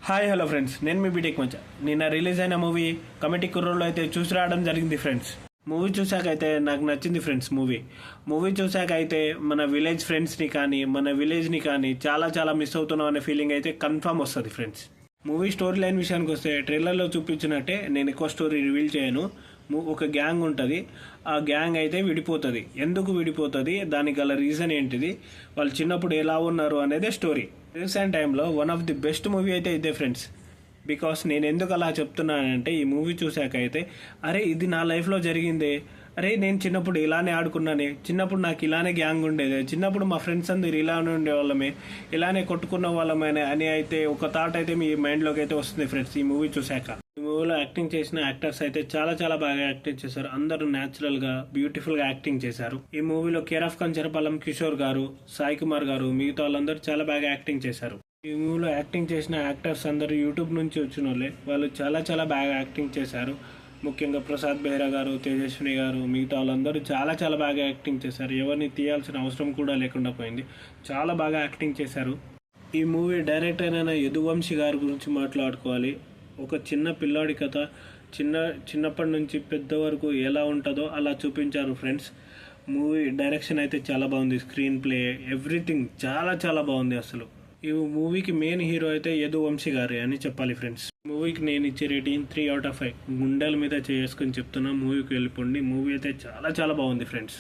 Hi hello friends, నేను మీ BTech మచ్చ. నిన్న రిలీజ్ అయిన మూవీ కమిటీ కుర్రోళ్ళు అయితే చూసి రావడం జరిగింది ఫ్రెండ్స్. మూవీ చూశాక అయితే నాకు నచ్చింది ఫ్రెండ్స్. మూవీ చూశాక అయితే మన విలేజ్ ఫ్రెండ్స్ని కానీ మన విలేజ్ని కానీ చాలా చాలా మిస్ అవుతున్నాం అనే ఫీలింగ్ అయితే కన్ఫర్మ్ వస్తుంది ఫ్రెండ్స్. మూవీ స్టోరీ లైన్ విషయానికి వస్తే ట్రైలర్లో చూపించినట్టే నేను ఎక్కువ స్టోరీ రివీల్ చేయను. ఒక గ్యాంగ్ ఉంటుంది, ఆ గ్యాంగ్ అయితే విడిపోతుంది. ఎందుకు విడిపోతుంది, దానికి గల రీజన్ ఏంటిది, వాళ్ళు చిన్నప్పుడు ఎలా ఉన్నారు అనేదే స్టోరీ. రీసెంట్ టైంలో one of the best movie అయితే ఇదే ఫ్రెండ్స్. బికాస్ నేను ఎందుకు అలా చెప్తున్నానంటే ఈ మూవీ చూశాక అయితే అరే ఇది నా లైఫ్లో జరిగిందే, అరే నేను చిన్నప్పుడు ఇలానే ఆడుకున్నానే, చిన్నప్పుడు నాకు ఇలానే గ్యాంగ్ ఉండేదే, చిన్నప్పుడు మా ఫ్రెండ్స్ అందరు ఇలానే ఉండేవాళ్ళమే, ఇలానే కొట్టుకున్న వాళ్ళమే అని అయితే ఒక థాట్ అయితే మీ మైండ్లోకి అయితే వస్తుంది ఫ్రెండ్స్ ఈ మూవీ చూశాక. ఈ మూవీలో యాక్టింగ్ చేసిన యాక్టర్స్ అయితే చాలా చాలా బాగా యాక్టింగ్ చేశారు. అందరూ న్యాచురల్గా బ్యూటిఫుల్గా యాక్టింగ్ చేశారు. ఈ మూవీలో కేర్ ఆఫ్ కంచరపాలెం కిషోర్ గారు, సాయి కుమార్ గారు, మిగతా వాళ్ళందరూ చాలా బాగా యాక్టింగ్ చేశారు. ఈ మూవీలో యాక్టింగ్ చేసిన యాక్టర్స్ అందరూ యూట్యూబ్ నుంచి వచ్చిన వాళ్ళే. వాళ్ళు చాలా చాలా బాగా యాక్టింగ్ చేశారు. ముఖ్యంగా ప్రసాద్ బెహ్రా గారు, తేజస్విని గారు, మిగతా వాళ్ళందరూ చాలా చాలా బాగా యాక్టింగ్ చేశారు. ఎవరిని తీయాల్సిన అవసరం కూడా లేకుండా పోయింది. చాలా బాగా యాక్టింగ్ చేశారు. ఈ మూవీ డైరెక్టర్ అయిన యదువంశీ గారి గురించి మాట్లాడుకోవాలి. ఒక చిన్న పిల్లాడి కథ చిన్నప్పటి నుంచి పెద్ద వరకు ఎలా ఉంటుందో అలా చూపించారు ఫ్రెండ్స్. మూవీ డైరెక్షన్ అయితే చాలా బాగుంది. స్క్రీన్ ప్లే ఎవ్రీథింగ్ చాలా చాలా బాగుంది. అసలు ఈ మూవీకి మెయిన్ హీరో అయితే యదువంశీ గారే అని చెప్పాలి ఫ్రెండ్స్. మూవీకి నేను ఇచ్చే రేటింగ్ 3/5. గుండెల మీద చేసుకొని చెప్తున్నా, మూవీకి వెళ్ళిపోండి. మూవీ అయితే చాలా చాలా బాగుంది ఫ్రెండ్స్.